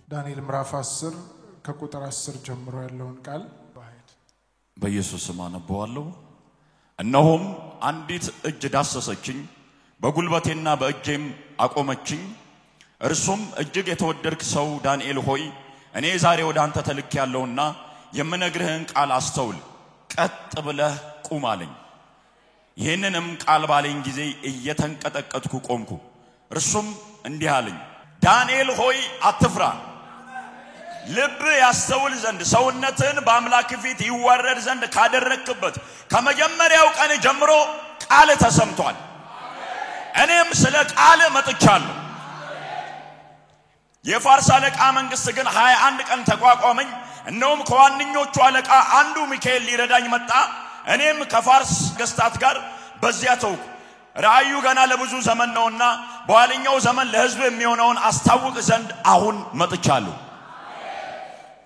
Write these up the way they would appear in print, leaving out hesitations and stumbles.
ዳንኤል ምዕራፍ 10 ከቁጥር 10 ጀምሮ ያለውን ቃል በኢየሱስ ስም አነበዋለሁ። እነሆም አንዲት እጅ ዳሰሰችኝ፣ በጉልበቴና በእጄም አቆመችኝ። እርሱም እጅግ የተወደድክ ሰው ዳንኤል ሆይ እኔ ዛሬ ወደ አንተ ተልኬያለሁና የምነግርህን ቃል አስተውል፣ ቀጥ ብለህ ቁም አለኝ። ይህንንም ቃል ባለኝ ጊዜ እየተንቀጠቀጥኩ ቆምኩ። እርሱም እንዲህ አለኝ፣ ዳንኤል ሆይ አትፍራ፣ ልብ ያስተውል ዘንድ ሰውነትን በአምላክ ፊት ይዋረድ ዘንድ ካደረክበት ከመጀመሪያው ቀን ጀምሮ ቃል ተሰምቷል። እኔም ስለ ቃል መጥቻለሁ። የፋርስ አለቃ መንግስት ግን 21 ቀን ተቋቋመኝ። እነሆም ከዋንኞቹ አለቃ አንዱ ሚካኤል ሊረዳኝ መጣ። እኔም ከፋርስ ገስታት ጋር በዚያ ተውኩ። ራእዩ ገና ለብዙ ዘመን ነውና በኋለኛው ዘመን ለሕዝብ የሚሆነውን አስታውቅ ዘንድ አሁን መጥቻለሁ።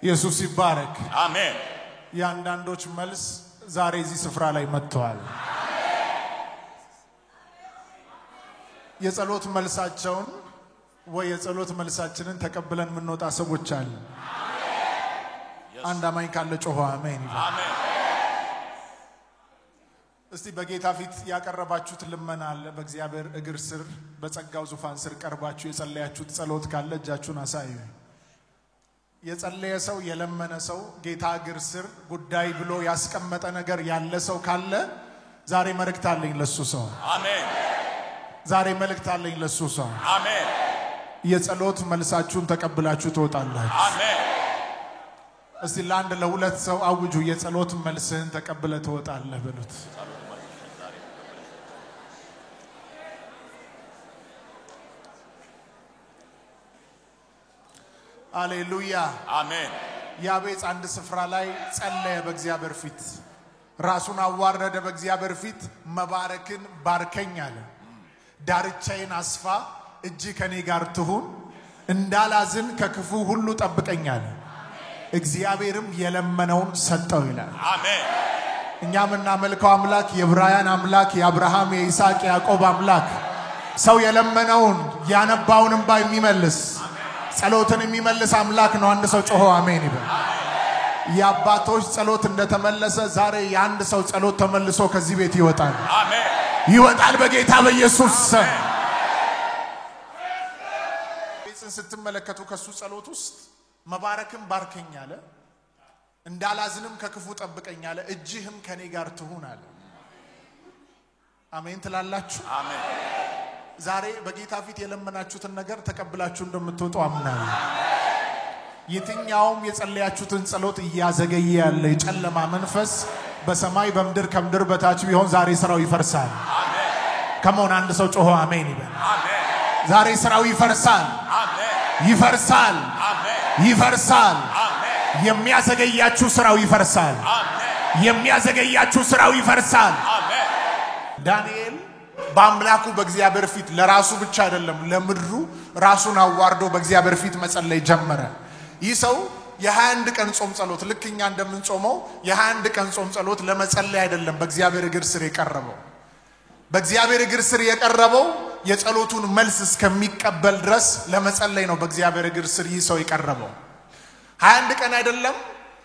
ኢየሱስ ይባረክ። አሜን። ያንዳንዶች መልስ ዛሬ እዚህ ስፍራ ላይ መጥቷል። የጸሎት መልሳቸውን ወይ የጸሎት መልሳችንን ተቀብለን ምንወጣ ሰዎች አለ። አንድ አማኝ ካለ ጮሆ አሜን። አሜን። እስቲ በጌታ ፊት ያቀረባችሁት ልመና አለ። በእግዚአብሔር እግር ስር በጸጋው ዙፋን ስር ቀርባችሁ የጸለያችሁት ጸሎት ካለ እጃችሁን አሳዩ። የጸለየ ሰው የለመነ ሰው ጌታ እግር ስር ጉዳይ ብሎ ያስቀመጠ ነገር ያለ ሰው ካለ ዛሬ መልእክት አለኝ ለሱ ሰው። አሜን። ዛሬ መልእክት አለኝ ለሱ ሰው። አሜን። የጸሎት መልሳችሁን ተቀብላችሁ ትወጣላችሁ። አሜን። እስቲ ለአንድ ለሁለት ሰው አውጁ፣ የጸሎት መልስህን ተቀብለ ትወጣለህ በሉት። ሃሌሉያ አሜን። ያቤጽ አንድ ስፍራ ላይ ጸለየ በእግዚአብሔር ፊት፣ ራሱን አዋረደ በእግዚአብሔር ፊት። መባረክን ባርከኝ አለ። ዳርቻዬን አስፋ፣ እጅ ከኔ ጋር ትሁን፣ እንዳላዝን ከክፉ ሁሉ ጠብቀኝ አለ። እግዚአብሔርም የለመነውን ሰጠው ይላል። አሜን። እኛ የምናመልከው አምላክ የዕብራውያን አምላክ፣ የአብርሃም የይስሐቅ የያዕቆብ አምላክ፣ ሰው የለመነውን ያነባውን እንባ የሚመልስ ጸሎትን የሚመልስ አምላክ ነው። አንድ ሰው ጮሆ አሜን ይበል። የአባቶች ጸሎት እንደተመለሰ ዛሬ የአንድ ሰው ጸሎት ተመልሶ ከዚህ ቤት ይወጣል። አሜን። ይወጣል በጌታ በኢየሱስ ስም። ቤጽን ስትመለከቱ ከሱ ጸሎት ውስጥ መባረክም ባርከኝ አለ፣ እንዳላዝንም ከክፉ ጠብቀኝ አለ፣ እጅህም ከኔ ጋር ትሁን አለ። አሜን ትላላችሁ? አሜን። ዛሬ በጌታ ፊት የለመናችሁትን ነገር ተቀብላችሁ እንደምትወጡ አምናለሁ። የትኛውም የጸለያችሁትን ጸሎት እያዘገየ ያለ የጨለማ መንፈስ በሰማይ በምድር ከምድር በታች ቢሆን ዛሬ ስራው ይፈርሳል። አሜን። ከመሆን አንድ ሰው ጮሆ አሜን ይበል። አሜን። ዛሬ ስራው ይፈርሳል። አሜን። ይፈርሳል። አሜን። ይፈርሳል። አሜን። የሚያዘገያችሁ ስራው ይፈርሳል። አሜን። የሚያዘገያችሁ ስራው ይፈርሳል። አሜን። ዳንኤል በአምላኩ በእግዚአብሔር ፊት ለራሱ ብቻ አይደለም ለምድሩ ራሱን አዋርዶ በእግዚአብሔር ፊት መጸለይ ጀመረ። ይህ ሰው የ21 ቀን ጾም ጸሎት ልክኛ እንደምንጾመው የ21 ቀን ጾም ጸሎት ለመጸለይ አይደለም በእግዚአብሔር እግር ስር የቀረበው። በእግዚአብሔር እግር ስር የቀረበው የጸሎቱን መልስ እስከሚቀበል ድረስ ለመጸለይ ነው። በእግዚአብሔር እግር ስር ይህ ሰው የቀረበው 21 ቀን አይደለም።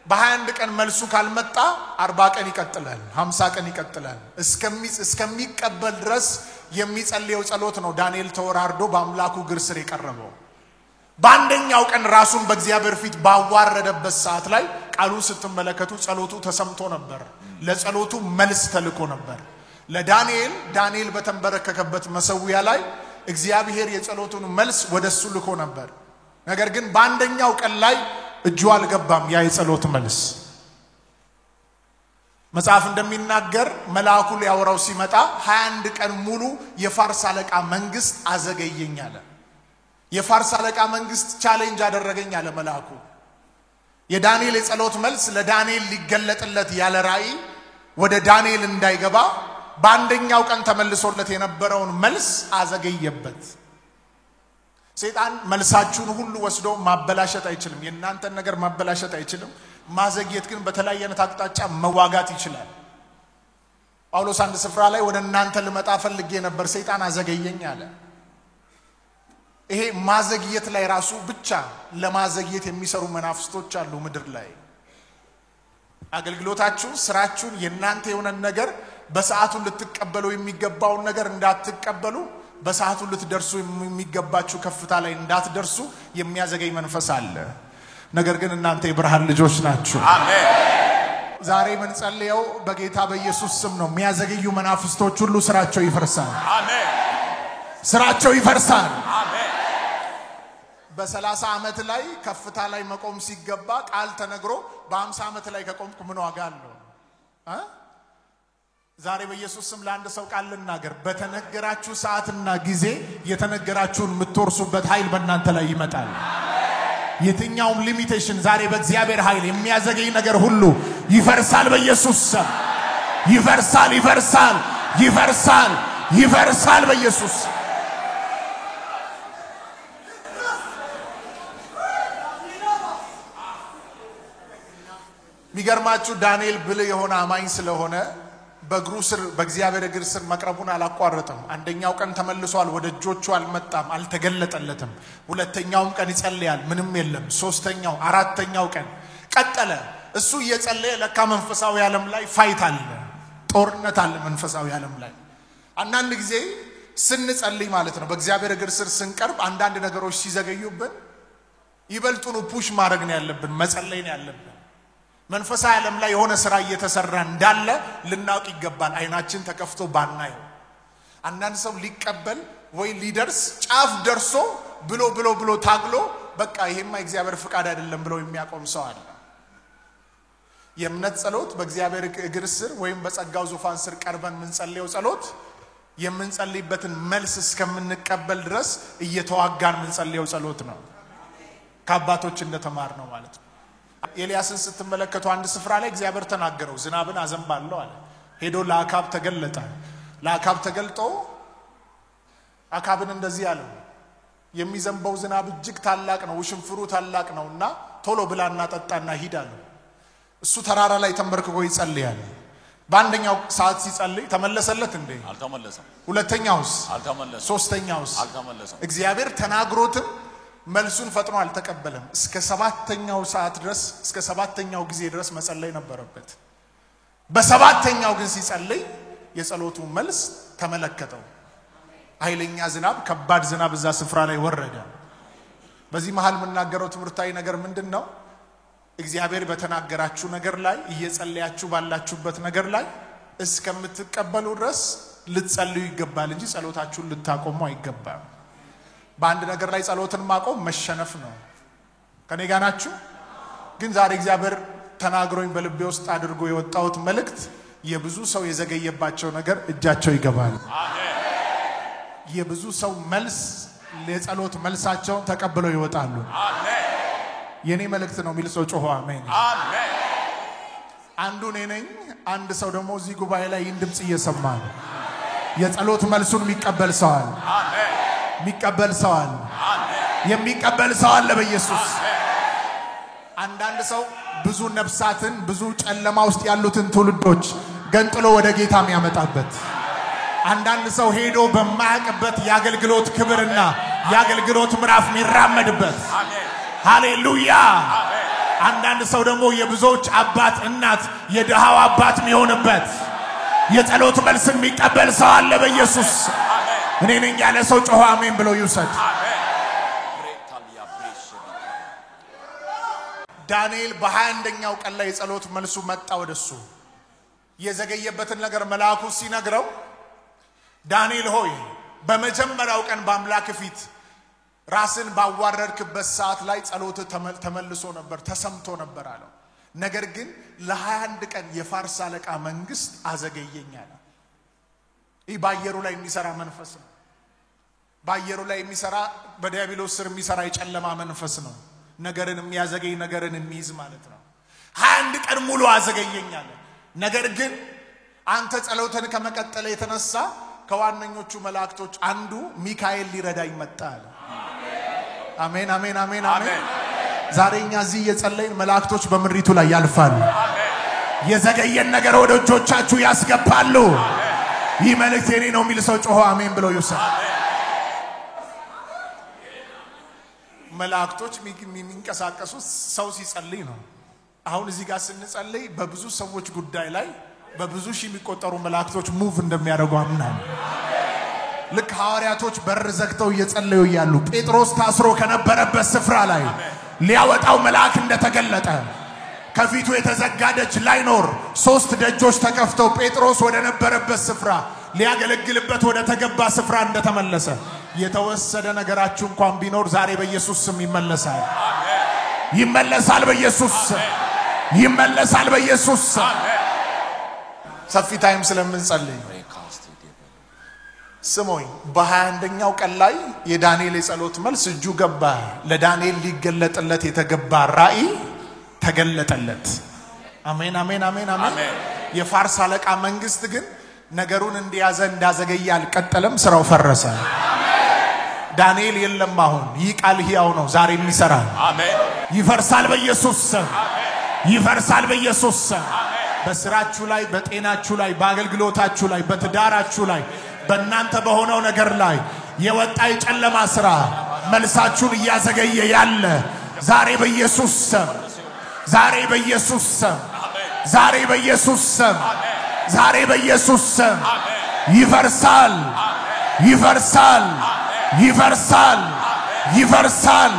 በ21 ቀን መልሱ ካልመጣ 40 ቀን ይቀጥላል፣ 50 ቀን ይቀጥላል። እስከሚቀበል ድረስ የሚጸልየው ጸሎት ነው። ዳንኤል ተወራርዶ በአምላኩ እግር ስር የቀረበው በአንደኛው ቀን ራሱን በእግዚአብሔር ፊት ባዋረደበት ሰዓት ላይ ቃሉን ስትመለከቱ ጸሎቱ ተሰምቶ ነበር። ለጸሎቱ መልስ ተልኮ ነበር። ዳንኤል በተንበረከከበት መሰዊያ ላይ እግዚአብሔር የጸሎቱን መልስ ወደሱ ልኮ ነበር። ነገር ግን በአንደኛው ቀን ላይ እጁ አልገባም። ያ የጸሎት መልስ መጽሐፍ እንደሚናገር መልአኩ ሊያወራው ሲመጣ 21 ቀን ሙሉ የፋርስ አለቃ መንግስት አዘገየኝ አለ። የፋርስ አለቃ መንግስት ቻሌንጅ አደረገኝ አለ መልአኩ። የዳንኤል የጸሎት መልስ ለዳንኤል ሊገለጥለት ያለ ራእይ ወደ ዳንኤል እንዳይገባ በአንደኛው ቀን ተመልሶለት የነበረውን መልስ አዘገየበት። ሰይጣን መልሳችሁን ሁሉ ወስዶ ማበላሸት አይችልም። የእናንተን ነገር ማበላሸት አይችልም። ማዘግየት ግን በተለያየ አይነት አቅጣጫ መዋጋት ይችላል። ጳውሎስ አንድ ስፍራ ላይ ወደ እናንተ ልመጣ ፈልጌ ነበር፣ ሰይጣን አዘገየኝ አለ። ይሄ ማዘግየት ላይ ራሱ ብቻ ለማዘግየት የሚሰሩ መናፍስቶች አሉ ምድር ላይ አገልግሎታችሁ ስራችሁን የናንተ የሆነ ነገር በሰዓቱ ልትቀበሉ የሚገባው ነገር እንዳትቀበሉ በሰዓቱ ልትደርሱ የሚገባችሁ ከፍታ ላይ እንዳትደርሱ የሚያዘገይ መንፈስ አለ ነገር ግን እናንተ የብርሃን ልጆች ናችሁ አሜን ዛሬ ምን ጸልየው በጌታ በኢየሱስ ስም ነው የሚያዘገዩ መናፍስቶች ሁሉ ስራቸው ይፈርሳል አሜን ስራቸው ይፈርሳል አሜን በ30 ዓመት ላይ ከፍታ ላይ መቆም ሲገባ ቃል ተነግሮ በ50 ዓመት ላይ ከቆምኩ ምን ዋጋ አለው ዛሬ በኢየሱስ ስም ለአንድ ሰው ቃል ልናገር በተነገራችሁ ሰዓትና ጊዜ የተነገራችሁን ምትወርሱበት ኃይል በእናንተ ላይ ይመጣል የትኛውም ሊሚቴሽን ዛሬ በእግዚአብሔር ኃይል የሚያዘገይ ነገር ሁሉ ይፈርሳል በኢየሱስ ስም ይፈርሳል ይፈርሳል ይፈርሳል ይፈርሳል በኢየሱስ ሚገርማችሁ ዳንኤል ብለ የሆነ አማኝ ስለሆነ በእግሩ ስር በእግዚአብሔር እግር ስር መቅረቡን አላቋረጠም አንደኛው ቀን ተመልሷል ወደ እጆቹ አልመጣም አልተገለጠለትም ሁለተኛውም ቀን ይጸልያል ምንም የለም ሶስተኛው አራተኛው ቀን ቀጠለ እሱ እየጸለየ ለካ መንፈሳዊ ዓለም ላይ ፋይት አለ ጦርነት አለ መንፈሳዊ ዓለም ላይ አንዳንድ ጊዜ ስንጸልይ ማለት ነው በእግዚአብሔር እግር ስር ስንቀርብ አንዳንድ ነገሮች ሲዘገዩብን ይበልጡኑ ፑሽ ማድረግ ነው ያለብን መጸለይ ነው ያለብን መንፈሳዊ ዓለም ላይ የሆነ ስራ እየተሰራ እንዳለ ልናውቅ ይገባል አይናችን ተከፍቶ ባናየው አንዳንድ ሰው ሊቀበል ወይ ሊደርስ ጫፍ ደርሶ ብሎ ታግሎ በቃ ይሄማ እግዚአብሔር ፍቃድ አይደለም ብሎ የሚያቆም ሰው አለ የእምነት ጸሎት በእግዚአብሔር እግር ስር ወይም በጸጋው ዙፋን ስር ቀርበን ምንጸልየው ጸሎት የምንጸልይበትን መልስ እስከምንቀበል ድረስ እየተዋጋን ምንጸልየው ጸሎት ነው ከአባቶች እንደተማር ነው ማለት ነው ኤልያስን ስትመለከቱ አንድ ስፍራ ላይ እግዚአብሔር ተናገረው ዝናብን አዘንባለሁ አለ ሄዶ ለአካብ ተገለጠ ለአካብ ተገልጦ አካብን እንደዚህ አለው የሚዘንበው ዝናብ እጅግ ታላቅ ነው ውሽንፍሩ ታላቅ ነውና ቶሎ ብላና ጠጣና ሂድ አለው እሱ ተራራ ላይ ተንበርክኮ ይጸልያል በአንደኛው ሰዓት ሲጸልይ ተመለሰለት እንዴ አልተመለሰም ሁለተኛውስ አልተመለሰም ሶስተኛውስ አልተመለሰም እግዚአብሔር ተናግሮትም መልሱን ፈጥኖ አልተቀበለም እስከ 7ኛው ሰዓት ድረስ እስከ 7ኛው ጊዜ ድረስ መጸለይ ነበረበት በ7ኛው ግን ሲጸልይ የጸሎቱ መልስ ተመለከተው ኃይለኛ ዝናብ ከባድ ዝናብ እዛ ስፍራ ላይ ወረደ በዚህ መሃል መናገረው ትምርታዊ ነገር ምንድነው እግዚአብሔር በተናገራችሁ ነገር ላይ እየጸለያችሁ ባላችሁበት ነገር ላይ እስከምትቀበሉ ድረስ ልትጸልዩ ይገባል እንጂ ጸሎታችሁን ልታቆሙ አይገባም በአንድ ነገር ላይ ጸሎትን ማቆም መሸነፍ ነው ከኔ ጋር ናችሁ ግን ዛሬ እግዚአብሔር ተናግሮኝ በልቤ ውስጥ አድርጎ የወጣውት መልእክት የብዙ ሰው የዘገየባቸው ነገር እጃቸው ይገባል አሜን የብዙ ሰው መልስ ለጸሎት መልሳቸውን ተቀብለው ይወጣሉ አሜን የኔ መልእክት ነው ሚል ሰው ጮሆ አሜን አሜን አንዱ ነኝ አንድ ሰው ደግሞ እዚህ ጉባኤ ላይ ድምጽ እየሰማ ነው የጸሎት መልሱን የሚቀበል ሰው አለ አሜን የሚቀበል ሰው አለ አሜን የሚቀበል ሰው አለ በኢየሱስ አንዳንድ ሰው ብዙ ነፍሳትን ብዙ ጨለማ ውስጥ ያሉትን ትውልዶች ገንጥሎ ወደ ጌታ የሚያመጣበት አንዳንድ ሰው ሄዶ በማያቀበት ያገልግሎት ክብርና ያገልግሎት ምዕራፍ የሚራመድበት አሜን ሃሌሉያ አሜን አንዳንድ ሰው ደግሞ የብዙዎች አባት እናት የደሃው አባት የሚሆንበት የጸሎት መልስን የሚቀበል ሰው አለ በኢየሱስ አሜን እኔ ነኝ ያለ ሰው ጮሆ አሜን ብሎ ይውሰድ አሜን ዳንኤል በ21ኛው ቀን ላይ የጸሎት መልሱ መጣ ወደሱ የዘገየበትን ነገር መልአኩ ሲነግረው ዳንኤል ሆይ በመጀመሪያው ቀን በአምላክ ፊት ራስን ባዋረድክበት ሰዓት ላይ ጸሎት ተመልሶ ነበር ተሰምቶ ነበር አለው ነገር ግን ለ21 ቀን የፋርስ አለቃ መንግስት አዘገየኛል ይህ ባየሩ ላይ የሚሰራ መንፈስ ነው ባየሩ ላይ የሚሰራ በዲያብሎስ ስር የሚሰራ የጨለማ መንፈስ ነው ነገርን የሚያዘገይ ነገርን የሚይዝ ማለት ነው 21 ቀን ሙሉ አዘገየኛል ነገር ግን አንተ ጸሎትን ከመቀጠል የተነሳ ከዋነኞቹ መላእክቶች አንዱ ሚካኤል ሊረዳኝ መጣል አሜን አሜን አሜን አሜን ዛሬኛ እዚህ የጸለይን መላእክቶች በምድሪቱ ላይ ያልፋሉ አሜን የዘገየን ነገር ወደ እጆቻችሁ ያስገባሉ አሜን ይህ መልእክት የኔ ነው የሚል ሰው ጮሆ አሜን ብሎ ይውሰድ መላእክቶች የሚንቀሳቀሱት ሰው ሲጸልይ ነው አሁን እዚህ ጋር ስንጸልይ በብዙ ሰዎች ጉዳይ ላይ በብዙ ሺህ የሚቆጠሩ መላእክቶች ሙቭ እንደሚያደርጉ አምናለሁ ልክ ሐዋርያቶች በር ዘግተው እየጸለዩ ያሉ ጴጥሮስ ታስሮ ከነበረበት ስፍራ ላይ ሊያወጣው መልአክ እንደተገለጠ ከፊቱ የተዘጋደች ላይኖር ሶስት ደጆች ተከፍተው ጴጥሮስ ወደ ነበረበት ስፍራ ሊያገለግልበት ወደ ተገባ ስፍራ እንደተመለሰ የተወሰደ ነገራችሁ እንኳን ቢኖር ዛሬ በኢየሱስ ስም ይመለሳል ይመለሳል በኢየሱስ ስም ይመለሳል በኢየሱስ ስም ሰፊ ታይም ስለምንጸልይ ስሞይ በ21ኛው ቀን ላይ የዳንኤል የጸሎት መልስ እጁ ገባ ለዳንኤል ሊገለጥለት የተገባ ራእይ ተገለጠለት አሜን አሜን አሜን አሜን የፋርስ አለቃ መንግስት ግን ነገሩን እንዲያዘ እንዳዘገየ አልቀጠለም ስራው ፈረሰ ዳንኤል የለም አሁን ይህ ቃል ሕያው ነው ዛሬ የሚሰራል አሜን ይፈርሳል በኢየሱስ ስም ይፈርሳል በኢየሱስ ስም በስራችሁ ላይ በጤናችሁ ላይ በአገልግሎታችሁ ላይ በትዳራችሁ ላይ በእናንተ በሆነው ነገር ላይ የወጣ የጨለማ ስራ መልሳችሁን እያዘገየ ያለ ዛሬ በኢየሱስ ስም ዛሬ በኢየሱስ ስም ዛሬ በኢየሱስ ስም ዛሬ በኢየሱስ ስም ይፈርሳል ይፈርሳል ይፈርሳል ይፈርሳል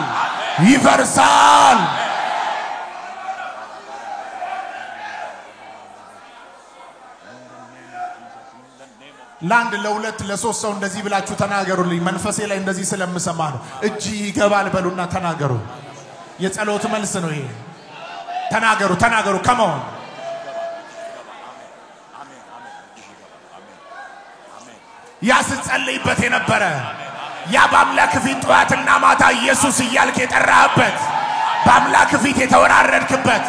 ይፈርሳል ላንድ ለሁለት ለሶስት ሰው እንደዚህ ብላችሁ ተናገሩልኝ መንፈሴ ላይ እንደዚህ ስለምሰማ ነው እጂ ይገባል በሉና ተናገሩ የጸሎት መልስ ነው ይሄ ተናገሩ ተናገሩ ከመሆን ያ ስትጸልይበት የነበረ ያ በአምላክ ፊት ጠዋትና ማታ ኢየሱስ እያልክ የጠራህበት በአምላክ ፊት የተወራረድክበት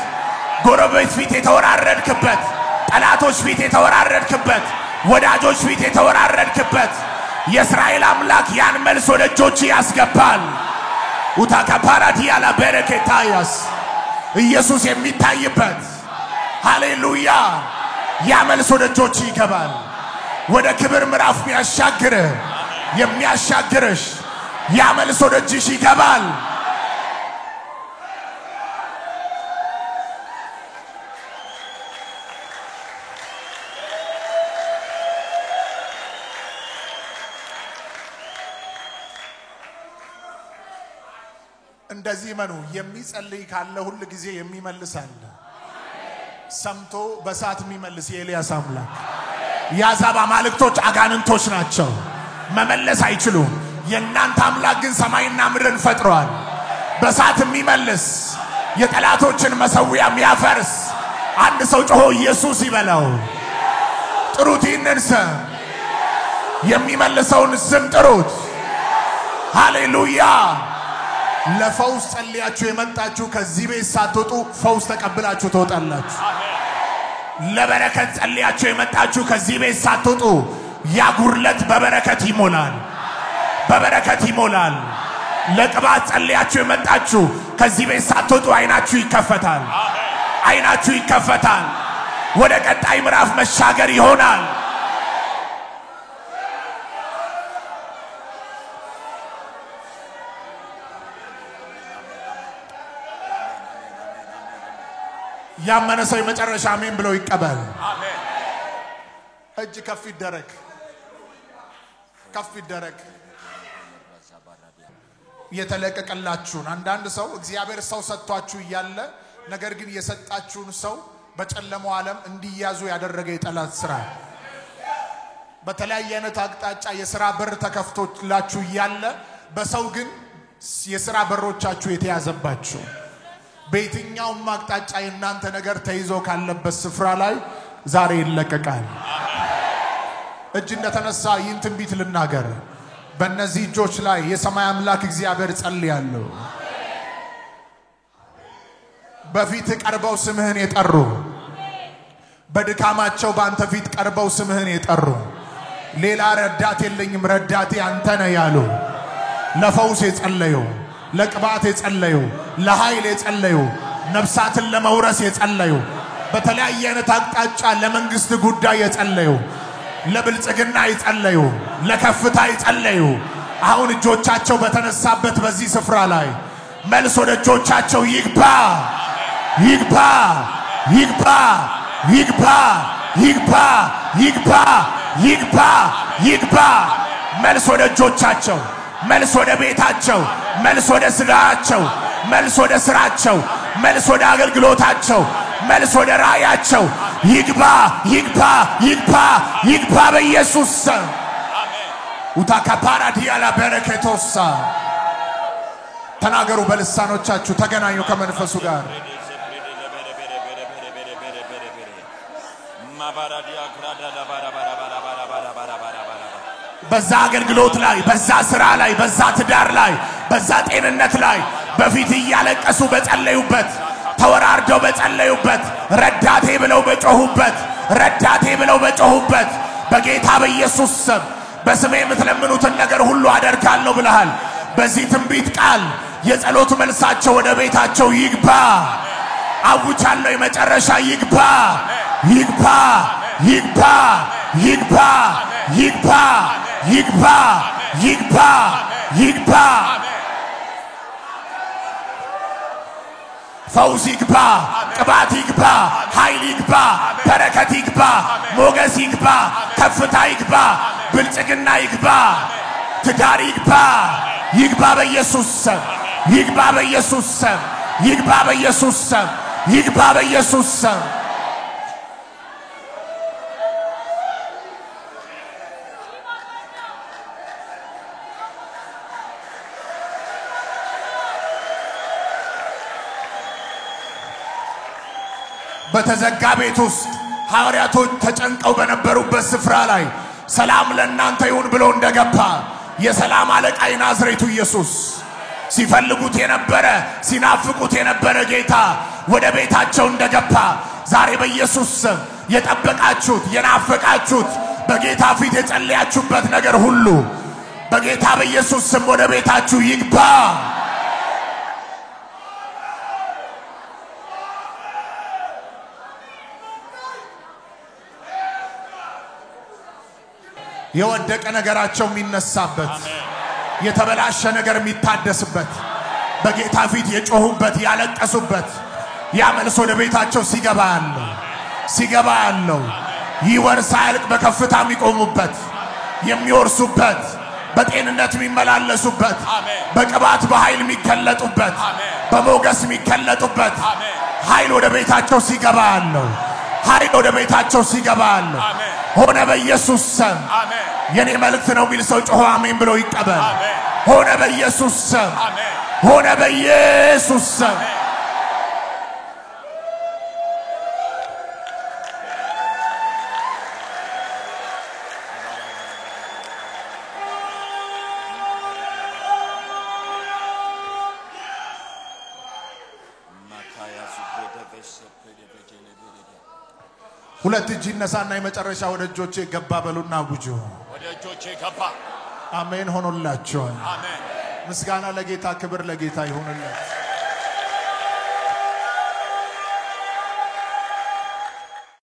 ጎረቤት ፊት የተወራረድክበት ጠላቶች ፊት የተወራረድክበት ወዳጆች ፊት የተወራረድክበት የእስራኤል አምላክ ያን መልስ ወደ እጆች ያስገባል ኡታካፓራዲያ ለበረከታያስ ኢየሱስ የሚታይበት ሃሌሉያ ያ መልስ ወደ እጆች ይገባል ወደ ክብር ምዕራፍ የሚያሻግርሽ ያ መልስ ወደ እጅሽ ይገባል እንደዚህ መኑ የሚጸልይ ካለ ሁሉ ጊዜ የሚመልሳል ሰምቶ በሳት የሚመልስ የኤልያስ አምላክ ያዛባ ማልክቶች አጋንንቶች ናቸው መመለስ አይችሉም የእናንተ አምላክ ግን ሰማይና ምድርን ፈጥሯል በሳት የሚመልስ የጠላቶችን መሰዊያ የሚያፈርስ አንድ ሰው ጮሆ ኢየሱስ ይበላው ጥሩት ይህንን ስም የሚመልሰውን ስም ጥሩት ሃሌሉያ ለፈውስ ጸልያችሁ የመጣችሁ ከዚህ ቤት ሳትወጡ ፈውስ ተቀብላችሁ ትወጣላችሁ ለበረከት ጸልያችሁ የመጣችሁ ከዚህ ቤት ሳትወጡ ያ ጉርለት በበረከት ይሞላል በበረከት ይሞላል ለቅባት ጸልያችሁ የመጣችሁ ከዚህ ቤት ሳትወጡ አይናችሁ ይከፈታል አይናችሁ ይከፈታል ወደ ቀጣይ ምዕራፍ መሻገር ይሆናል ያመነ ሰው የመጨረሻ አሜን ብሎ ይቀበል አሜን እጅ ከፍ ይደረግ የተለቀቀላችሁን አንዳንድ ሰው እግዚአብሔር ሰው ሰጥቷችሁ ያለ ነገር ግን የሰጣችሁን ሰው በጨለማው ዓለም እንዲያዙ ያደረገ የጠላት ስራ በተለያየ አይነት አቅጣጫ የሥራ በር ተከፍቶላችሁ ያለ በሰው ግን የሥራ በሮቻችሁ የተያዘባችሁ በየትኛው አቅጣጫ የእናንተ ነገር ተይዞ ካለበት ስፍራ ላይ ዛሬ ይለቀቃል እጅ እንደተነሳ ይህን ትንቢት ልናገር በእነዚህ እጆች ላይ የሰማይ አምላክ እግዚአብሔር ጸልያለሁ በፊት ቀርበው ስምህን የጠሩ በድካማቸው በአንተ ፊት ቀርበው ስምህን የጠሩ ሌላ ረዳት የለኝም ረዳቴ አንተ ነህ ያሉ ለፈውስ የጸለዩ ለቅባት የጸለዩ ለኃይል የጸለዩ ነፍሳትን ለመውረስ የጸለዩ በተለያየ አይነት አቅጣጫ ለመንግስት ጉዳይ የጸለዩ ለብልጽግና የጸለዩ ለከፍታ የጸለዩ አሁን እጆቻቸው በተነሳበት በዚህ ስፍራ ላይ መልስ ወደ እጆቻቸው ይግባ ይግባ ይግባ ይግባ ይግባ ይግባ ይግባ ይግባ መልስ ወደ እጆቻቸው መልስ ወደ ቤታቸው መልስ ወደ ስራቸው መልስ ወደ ስራቸው መልስ ወደ አገልግሎታቸው መልስ ወደ ራእያቸው ይግባ ይግባ ይግባ ይግባ በኢየሱስ ስም አሜን ኡታካፓራ ዲያላ በረከቶሳ ተናገሩ በልሳኖቻችሁ ተገናኙ ከመንፈሱ ጋር በዛ አገልግሎት ላይ በዛ ስራ ላይ በዛ ትዳር ላይ በዛ ጤንነት ላይ በፊት ያለቀሱ በጸለዩበት ተወራርደው በጸለዩበት ረዳቴ ብለው በጮሁበት ረዳቴ ብለው በጮሁበት በጌታ በኢየሱስ ስም በስሜ የምትለምኑትን ነገር ሁሉ አደርጋለሁ ብለሃል በዚህ ትንቢት ቃል የጸሎት መልሳቸው ወደ ቤታቸው ይግባ አውጃለሁ የመጨረሻ ይግባ ይግባ ይግባ ይግባ ይግባ ይግባ ይግባ ይግባ ፈውስ ይግባ ቅባት ይግባ ኃይል ይግባ በረከት ይግባ ሞገስ ይግባ ከፍታ ይግባ ብልጽግና ይግባ ትዳር ይግባ ይግባ በኢየሱስ ስም ይግባ በኢየሱስ ስም ይግባ በኢየሱስ ስም ይግባ በኢየሱስ ስም በተዘጋ ቤት ውስጥ ሐዋርያቶች ተጨንቀው በነበሩበት ስፍራ ላይ ሰላም ለእናንተ ይሁን ብሎ እንደገባ የሰላም አለቃ ናዝሬቱ ኢየሱስ ሲፈልጉት የነበረ ሲናፍቁት የነበረ ጌታ ወደ ቤታቸው እንደገባ ዛሬ በኢየሱስ ስም የጠበቃችሁት የናፈቃችሁት በጌታ ፊት የጸለያችሁበት ነገር ሁሉ በጌታ በኢየሱስ ስም ወደ ቤታችሁ ይግባ የወደቀ ነገራቸው የሚነሳበት የተበላሸ ነገር የሚታደስበት በጌታ ፊት የጮሁበት ያለቀሱበት ያመልስ ወደ ቤታቸው ሲገባ ያለው ይወርሳ ያልቅ በከፍታ የሚቆሙበት የሚወርሱበት በጤንነት የሚመላለሱበት በቅባት በኃይል የሚከለጡበት በሞገስ የሚከለጡበት ኃይል ወደ ቤታቸው ሲገባ ያለው ኃይል ወደ ቤታቸው ሲገባ ያለው ሆነ በኢየሱስ ስም አሜን የኔ መልእክት ነው የሚል ሰው ጮሆ አሜን ብሎ ይቀበል ሆነ በኢየሱስ ስም አሜን ሆነ በኢየሱስ ስም ሁለት እጅ ይነሳና የመጨረሻ ወደ እጆቼ ገባ በሉና አውጁ ወደ እጆቼ ገባ አሜን ሆኖላችኋል አሜን ምስጋና ለጌታ ክብር ለጌታ ይሁንለት